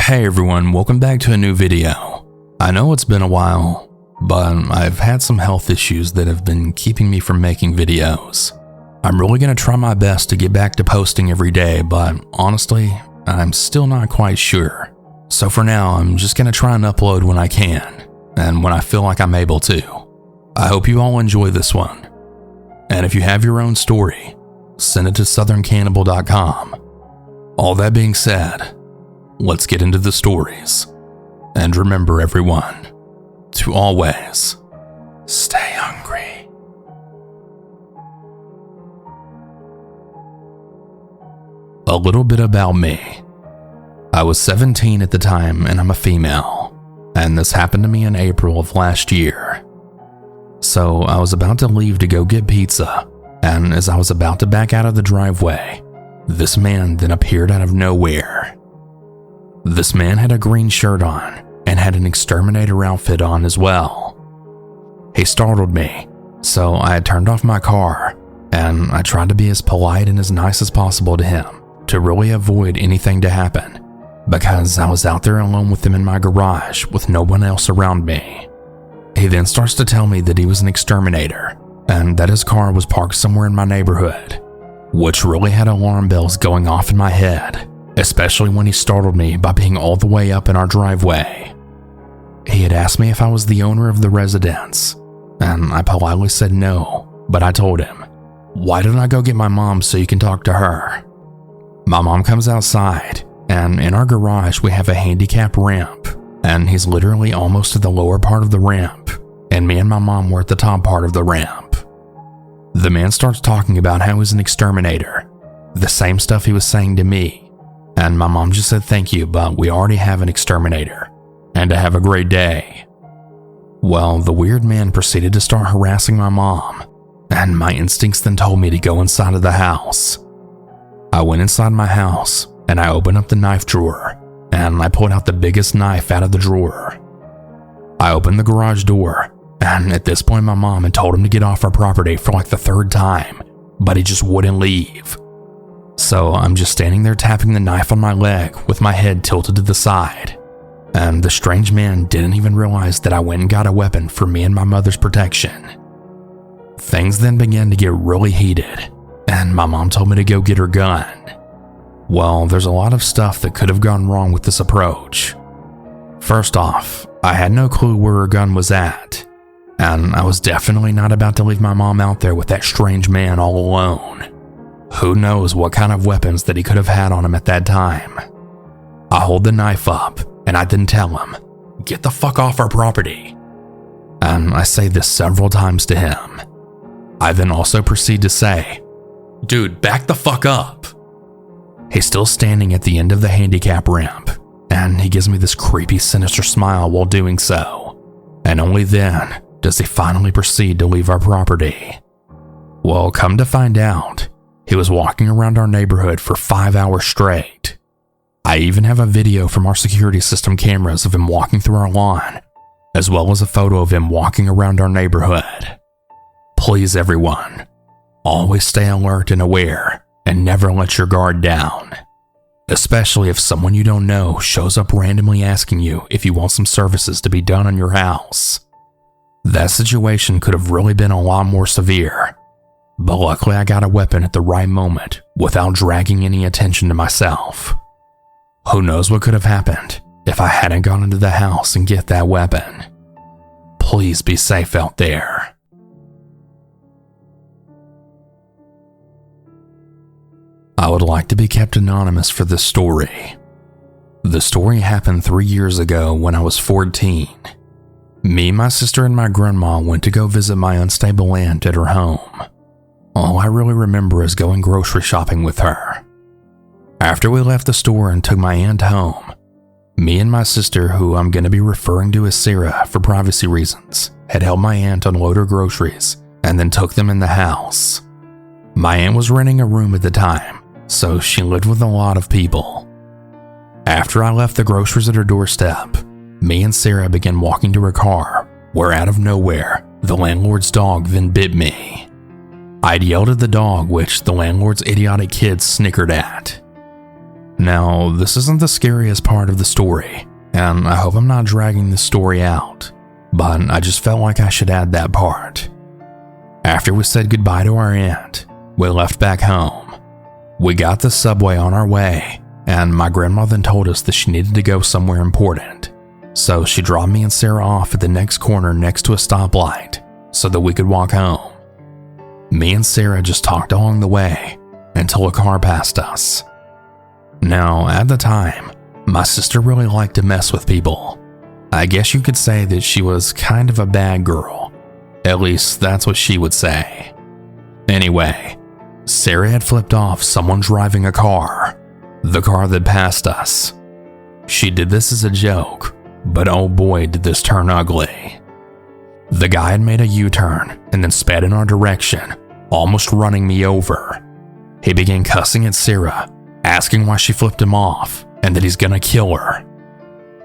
Hey everyone, welcome back to a new video. I know it's been a while, but I've had some health issues that have been keeping me from making videos. I'm really going to try my best to get back to posting every day, but honestly, I'm still not quite sure. So for now, I'm just going to try and upload when I can, and when I feel like I'm able to. I hope you all enjoy this one. And if you have your own story, send it to southerncannibal.com. All that being said, let's get into the stories. And remember everyone, to always stay hungry. A little bit about me. I was 17 at the time and I'm a female, and this happened to me in April of last year. So I was about to leave to go get pizza, and as I was about to back out of the driveway, this man then appeared out of nowhere. This man had a green shirt on and had an exterminator outfit on as well. He startled me, so I had turned off my car and I tried to be as polite and as nice as possible to him to really avoid anything to happen, because I was out there alone with him in my garage with no one else around me. He then starts to tell me that he was an exterminator and that his car was parked somewhere in my neighborhood, which really had alarm bells going off in my head, especially when he startled me by being all the way up in our driveway. He had asked me if I was the owner of the residence, and I politely said no, but I told him, "Why don't I go get my mom so you can talk to her?" My mom comes outside, and in our garage we have a handicap ramp, and he's literally almost to the lower part of the ramp, and me and my mom were at the top part of the ramp. The man starts talking about how he's an exterminator, the same stuff he was saying to me, and my mom just said thank you, but we already have an exterminator, and to have a great day. Well, the weird man proceeded to start harassing my mom, and my instincts then told me to go inside of the house. I went inside my house, and I opened up the knife drawer, and I pulled out the biggest knife out of the drawer. I opened the garage door, and at this point my mom had told him to get off our property for like the third time, but he just wouldn't leave. So I'm just standing there tapping the knife on my leg with my head tilted to the side, and the strange man didn't even realize that I went and got a weapon for me and my mother's protection. Things then began to get really heated, and my mom told me to go get her gun. Well, there's a lot of stuff that could have gone wrong with this approach. First off, I had no clue where her gun was at, and I was definitely not about to leave my mom out there with that strange man all alone. Who knows what kind of weapons that he could have had on him at that time. I hold the knife up, and I then tell him, "Get the fuck off our property." And I say this several times to him. I then also proceed to say, "Dude, back the fuck up." He's still standing at the end of the handicap ramp, and he gives me this creepy, sinister smile while doing so. And only then does he finally proceed to leave our property. Well, come to find out, he was walking around our neighborhood for 5 hours straight. I even have a video from our security system cameras of him walking through our lawn, as well as a photo of him walking around our neighborhood. Please everyone, always stay alert and aware, and never let your guard down. Especially if someone you don't know shows up randomly asking you if you want some services to be done on your house. That situation could have really been a lot more severe, but luckily I got a weapon at the right moment without dragging any attention to myself. Who knows what could have happened if I hadn't gone into the house and get that weapon. Please be safe out there. I would like to be kept anonymous for this story. The story happened 3 years ago when I was 14. Me, my sister, and my grandma went to go visit my unstable aunt at her home. All I really remember is going grocery shopping with her. After we left the store and took my aunt home, me and my sister, who I'm going to be referring to as Sarah for privacy reasons, had helped my aunt unload her groceries and then took them in the house. My aunt was renting a room at the time, so she lived with a lot of people. After I left the groceries at her doorstep, me and Sarah began walking to her car, where out of nowhere, the landlord's dog then bit me. I'd yelled at the dog, which the landlord's idiotic kids snickered at. Now, this isn't the scariest part of the story, and I hope I'm not dragging this story out, but I just felt like I should add that part. After we said goodbye to our aunt, we left back home. We got the subway on our way, and my grandma then told us that she needed to go somewhere important, so she dropped me and Sarah off at the next corner next to a stoplight so that we could walk home. Me and Sarah just talked along the way until a car passed us. Now, at the time, my sister really liked to mess with people. I guess you could say that she was kind of a bad girl. At least that's what she would say. Anyway, Sarah had flipped off someone driving a car, the car that passed us. She did this as a joke, but oh boy did this turn ugly. The guy had made a U-turn and then sped in our direction, almost running me over. He began cussing at Sarah, asking why she flipped him off and that he's gonna kill her.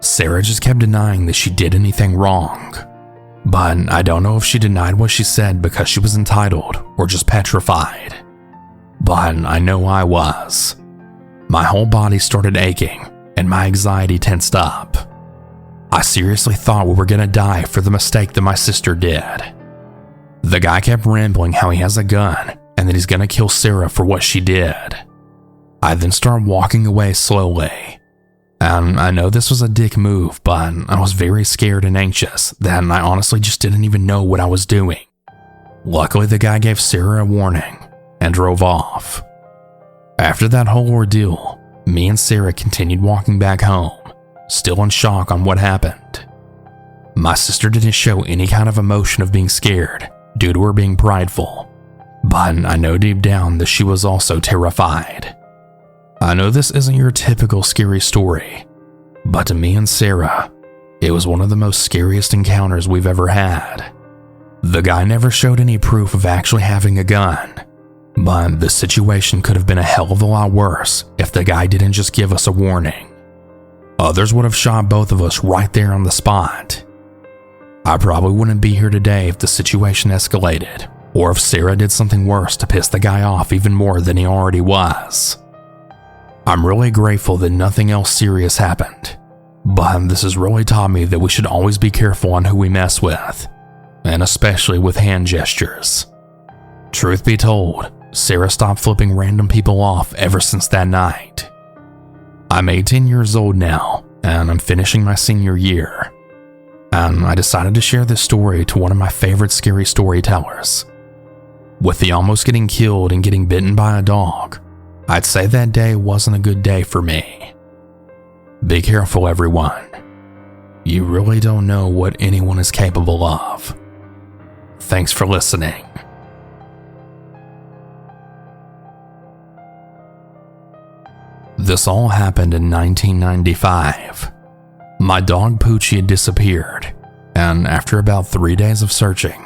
Sarah just kept denying that she did anything wrong, but I don't know if she denied what she said because she was entitled or just petrified. But I know I was. My whole body started aching and my anxiety tensed up. I seriously thought we were gonna die for the mistake that my sister did. The guy kept rambling how he has a gun and that he's gonna kill Sarah for what she did. I then started walking away slowly. And I know this was a dick move, but I was very scared and anxious that I honestly just didn't even know what I was doing. Luckily, the guy gave Sarah a warning and drove off. After that whole ordeal, me and Sarah continued walking back home, still in shock on what happened. My sister didn't show any kind of emotion of being scared due to her being prideful, but I know deep down that she was also terrified. I know this isn't your typical scary story, but to me and Sarah, it was one of the most scariest encounters we've ever had. The guy never showed any proof of actually having a gun, but the situation could have been a hell of a lot worse if the guy didn't just give us a warning. Others would have shot both of us right there on the spot. I probably wouldn't be here today if the situation escalated, or if Sarah did something worse to piss the guy off even more than he already was. I'm really grateful that nothing else serious happened, but this has really taught me that we should always be careful on who we mess with, and especially with hand gestures. Truth be told, Sarah stopped flipping random people off ever since that night. I'm 18 years old now, and I'm finishing my senior year, and I decided to share this story to one of my favorite scary storytellers. With the almost getting killed and getting bitten by a dog, I'd say that day wasn't a good day for me. Be careful, everyone. You really don't know what anyone is capable of. Thanks for listening. This all happened in 1995. My dog Poochie had disappeared, and after about 3 days of searching,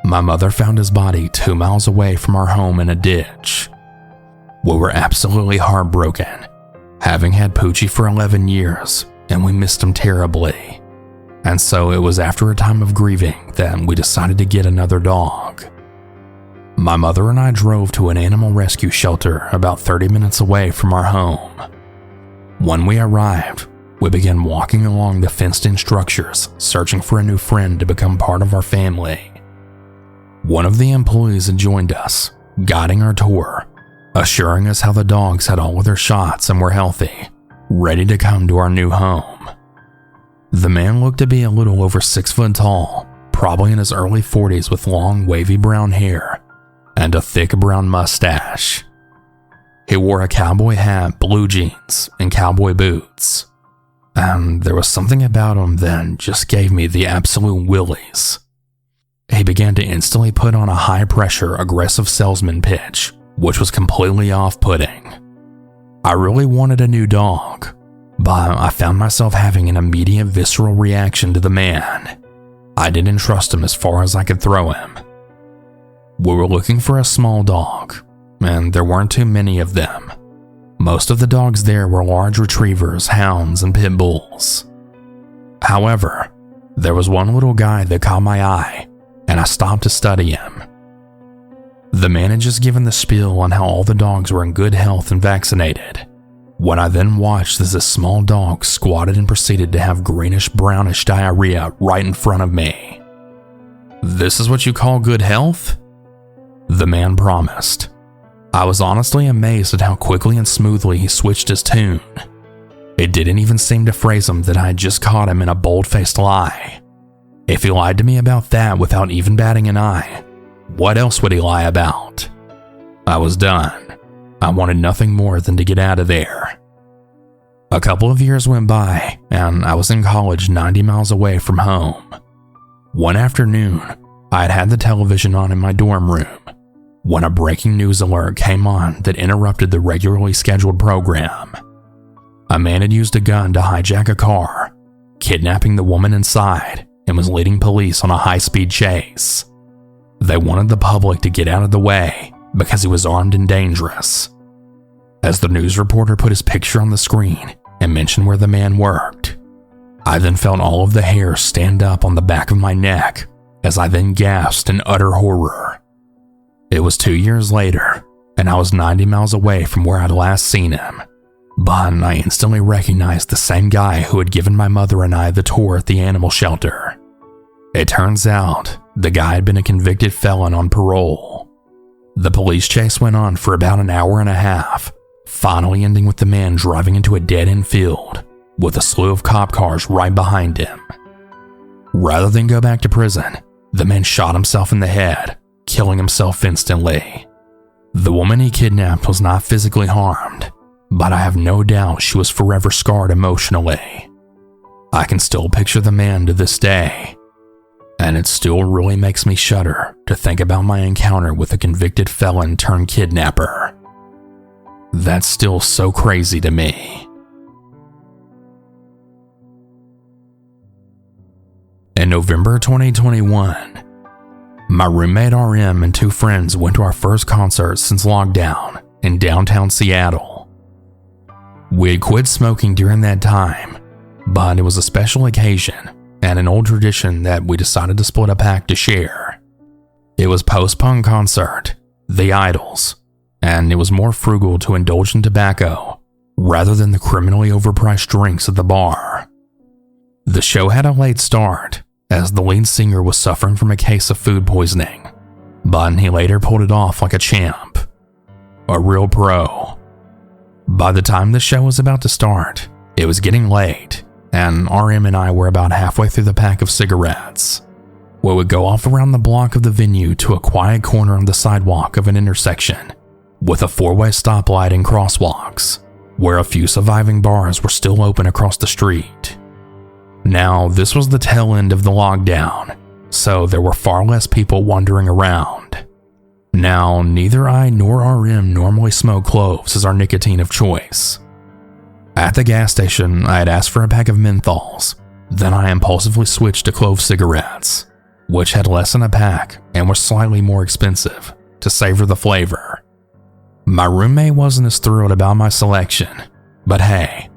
my mother found his body 2 miles away from our home in a ditch. We were absolutely heartbroken, having had Poochie for 11 years, and we missed him terribly. And so it was after a time of grieving that we decided to get another dog. My mother and I drove to an animal rescue shelter about 30 minutes away from our home. When we arrived, we began walking along the fenced-in structures, searching for a new friend to become part of our family. One of the employees had joined us, guiding our tour, assuring us how the dogs had all of their shots and were healthy, ready to come to our new home. The man looked to be a little over 6 foot tall, probably in his early 40s with long wavy brown hair and a thick brown mustache. He wore a cowboy hat, blue jeans, and cowboy boots. And there was something about him that just gave me the absolute willies. He began to instantly put on a high-pressure, aggressive salesman pitch, which was completely off-putting. I really wanted a new dog, but I found myself having an immediate visceral reaction to the man. I didn't trust him as far as I could throw him. We were looking for a small dog, and there weren't too many of them. Most of the dogs there were large retrievers, hounds, and pit bulls. However, there was one little guy that caught my eye, and I stopped to study him. The man had just given the spiel on how all the dogs were in good health and vaccinated, What I then watched as this small dog squatted and proceeded to have greenish-brownish diarrhea right in front of me. "This is what you call good health?" the man promised. I was honestly amazed at how quickly and smoothly he switched his tune. It didn't even seem to phrase him that I had just caught him in a bold-faced lie. If he lied to me about that without even batting an eye, what else would he lie about? I was done. I wanted nothing more than to get out of there. A couple of years went by, and I was in college 90 miles away from home. One afternoon, I had had the television on in my dorm room when a breaking news alert came on that interrupted the regularly scheduled program. A man had used a gun to hijack a car, kidnapping the woman inside, and was leading police on a high-speed chase. They wanted the public to get out of the way because he was armed and dangerous. As the news reporter put his picture on the screen and mentioned where the man worked, I then felt all of the hair stand up on the back of my neck as I then gasped in utter horror. It was 2 years later, and I was 90 miles away from where I'd last seen him, but I instantly recognized the same guy who had given my mother and I the tour at the animal shelter. It turns out the guy had been a convicted felon on parole. The police chase went on for about an hour and a half, finally ending with the man driving into a dead-end field with a slew of cop cars right behind him. Rather than go back to prison, the man shot himself in the head, killing himself instantly. The woman he kidnapped was not physically harmed, but I have no doubt she was forever scarred emotionally. I can still picture the man to this day, and it still really makes me shudder to think about my encounter with a convicted felon turned kidnapper. That's still so crazy to me. In November 2021, my roommate RM and 2 friends went to our first concert since lockdown in downtown Seattle. We had quit smoking during that time, but it was a special occasion and an old tradition that we decided to split a pack to share. It was post-punk concert, The Idols, and it was more frugal to indulge in tobacco rather than the criminally overpriced drinks at the bar. The show had a late start, as the lead singer was suffering from a case of food poisoning, but he later pulled it off like a champ. A real pro. By the time the show was about to start, it was getting late, and RM and I were about halfway through the pack of cigarettes. We would go off around the block of the venue to a quiet corner on the sidewalk of an intersection, with a 4-way stoplight and crosswalks, where a few surviving bars were still open across the street. Now, this was the tail end of the lockdown, so there were far less people wandering around. Now, neither I nor RM normally smoke cloves as our nicotine of choice. At the gas station, I had asked for a pack of menthols, then I impulsively switched to clove cigarettes, which had less in a pack and were slightly more expensive, to savor the flavor. My roommate wasn't as thrilled about my selection, but hey,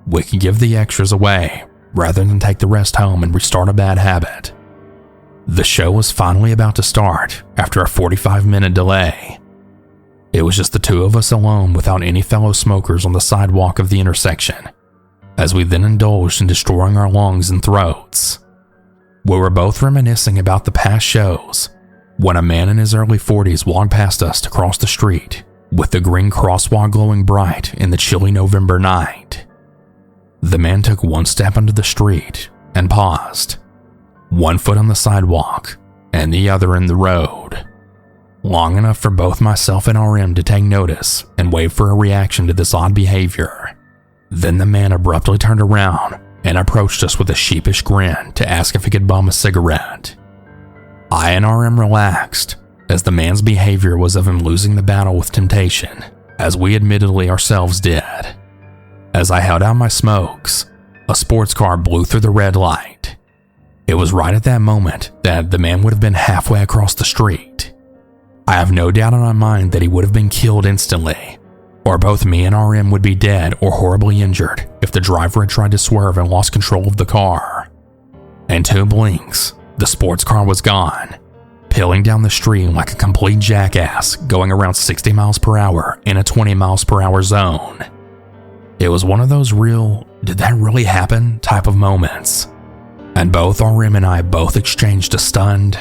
we could give the extras away rather than take the rest home and restart a bad habit. The show was finally about to start after a 45-minute delay. It was just the 2 of us alone without any fellow smokers on the sidewalk of the intersection, as we then indulged in destroying our lungs and throats. We were both reminiscing about the past shows when a man in his early 40s walked past us to cross the street with the green crosswalk glowing bright in the chilly November night. The man took 1 step onto the street and paused, 1 foot on the sidewalk and the other in the road, long enough for both myself and RM to take notice and wait for a reaction to this odd behavior. Then the man abruptly turned around and approached us with a sheepish grin to ask if he could bum a cigarette. I and RM relaxed, as the man's behavior was of him losing the battle with temptation, as we admittedly ourselves did. As I held out my smokes, a sports car blew through the red light. It was right at that moment that the man would have been halfway across the street. I have no doubt in my mind that he would have been killed instantly, or both me and RM would be dead or horribly injured if the driver had tried to swerve and lost control of the car. In 2 blinks, the sports car was gone, peeling down the street like a complete jackass going around 60 miles per hour in a 20 miles per hour zone. It was one of those real, did that really happen type of moments. And both RM and I both exchanged a stunned,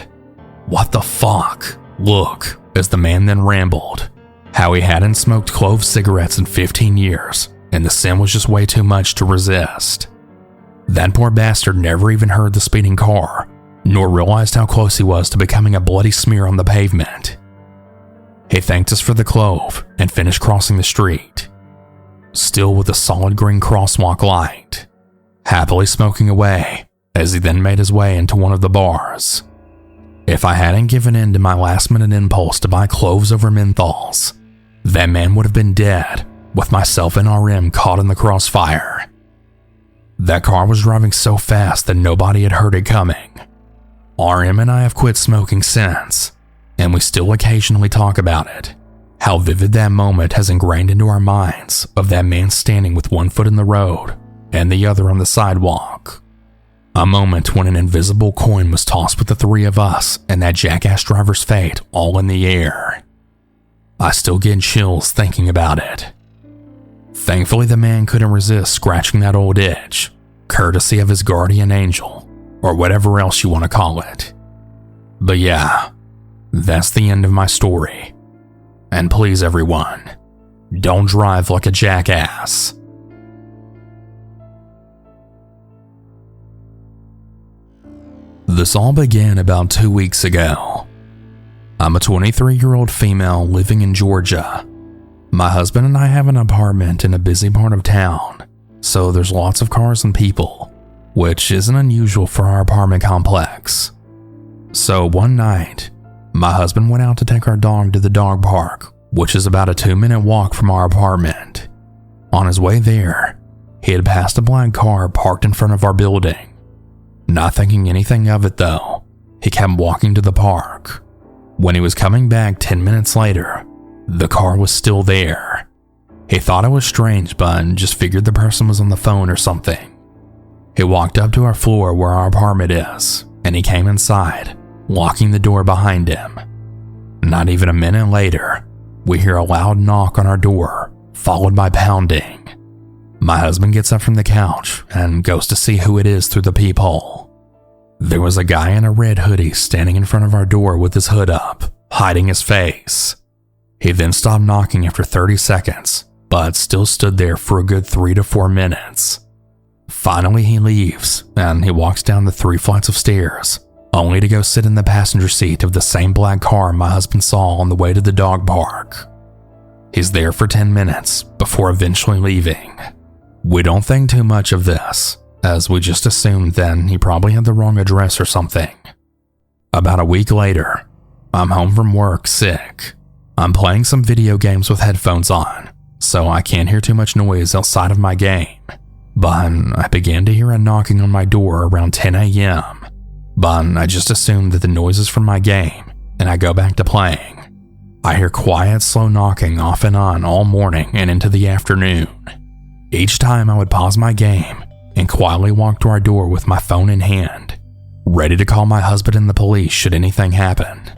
what the fuck, look, as the man then rambled how he hadn't smoked clove cigarettes in 15 years, and the sin was just way too much to resist. That poor bastard never even heard the speeding car, nor realized how close he was to becoming a bloody smear on the pavement. He thanked us for the clove and finished crossing the street, still with a solid green crosswalk light, happily smoking away as he then made his way into one of the bars. If I hadn't given in to my last-minute impulse to buy cloves over menthols, that man would have been dead, with myself and RM caught in the crossfire. That car was driving so fast that nobody had heard it coming. RM and I have quit smoking since, and we still occasionally talk about it, how vivid that moment has ingrained into our minds of that man standing with one foot in the road and the other on the sidewalk. A moment when an invisible coin was tossed with the three of us and that jackass driver's fate all in the air. I still get chills thinking about it. Thankfully, the man couldn't resist scratching that old itch, courtesy of his guardian angel, or whatever else you want to call it. But yeah, that's the end of my story. And please everyone, don't drive like a jackass. This all began about 2 weeks ago. I'm a 23-year-old female living in Georgia. My husband and I have an apartment in a busy part of town, so there's lots of cars and people, which isn't unusual for our apartment complex. So one night, my husband went out to take our dog to the dog park, which is about a 2-minute walk from our apartment. On his way there, he had passed a black car parked in front of our building. Not thinking anything of it though, he kept walking to the park. When he was coming back 10 minutes later, the car was still there. He thought it was strange, but just figured the person was on the phone or something. He walked up to our floor where our apartment is, and he came inside, locking the door behind him. Not even a minute later, we hear a loud knock on our door, followed by pounding. My husband gets up from the couch and goes to see who it is through the peephole. There was a guy in a red hoodie standing in front of our door with his hood up, hiding his face. He then stopped knocking after 30 seconds, but still stood there for a good 3 to 4 minutes. Finally, he leaves, and he walks down the 3 flights of stairs, only to go sit in the passenger seat of the same black car my husband saw on the way to the dog park. He's there for 10 minutes before eventually leaving. We don't think too much of this, as we just assumed then he probably had the wrong address or something. About a week later, I'm home from work sick. I'm playing some video games with headphones on, so I can't hear too much noise outside of my game. But I began to hear a knocking on my door around 10 a.m. But I just assumed that the noise is from my game, and I go back to playing. I hear quiet, slow knocking off and on all morning and into the afternoon. Each time I would pause my game and quietly walk to our door with my phone in hand, ready to call my husband and the police should anything happen.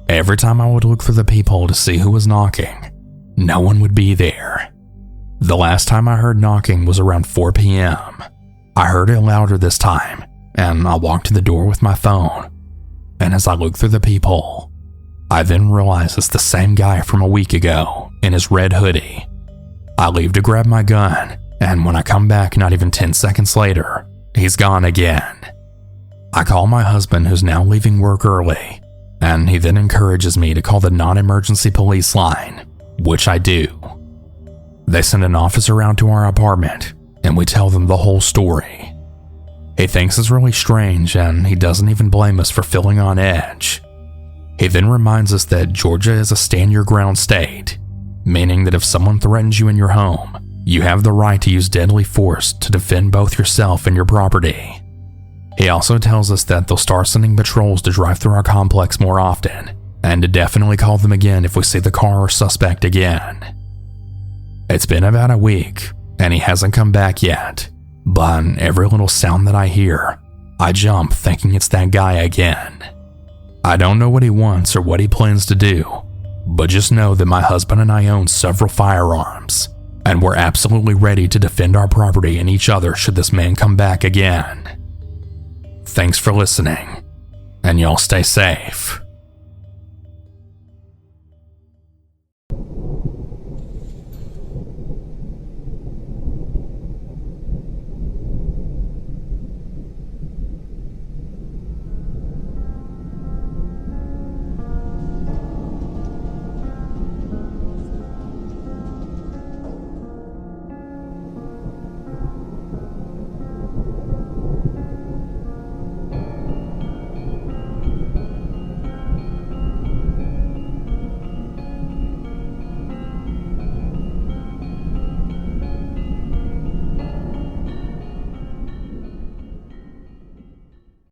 Every time I would look through the peephole to see who was knocking, no one would be there. The last time I heard knocking was around 4 p.m. I heard it louder this time, and I walked to the door with my phone. And as I look through the peephole, I then realize it's the same guy from a week ago in his red hoodie. I leave to grab my gun, and when I come back not even 10 seconds later, he's gone again. I call my husband, who's now leaving work early, and he then encourages me to call the non-emergency police line, which I do. They send an officer out to our apartment, and we tell them the whole story. He thinks it's really strange, and he doesn't even blame us for feeling on edge. He then reminds us that Georgia is a stand-your-ground state, meaning that if someone threatens you in your home, you have the right to use deadly force to defend both yourself and your property. He also tells us that they'll start sending patrols to drive through our complex more often, and to definitely call them again if we see the car or suspect again. It's been about a week, and he hasn't come back yet, but every little sound that I hear, I jump thinking it's that guy again. I don't know what he wants or what he plans to do, but just know that my husband and I own several firearms, and we're absolutely ready to defend our property and each other should this man come back again. Thanks for listening, and y'all stay safe.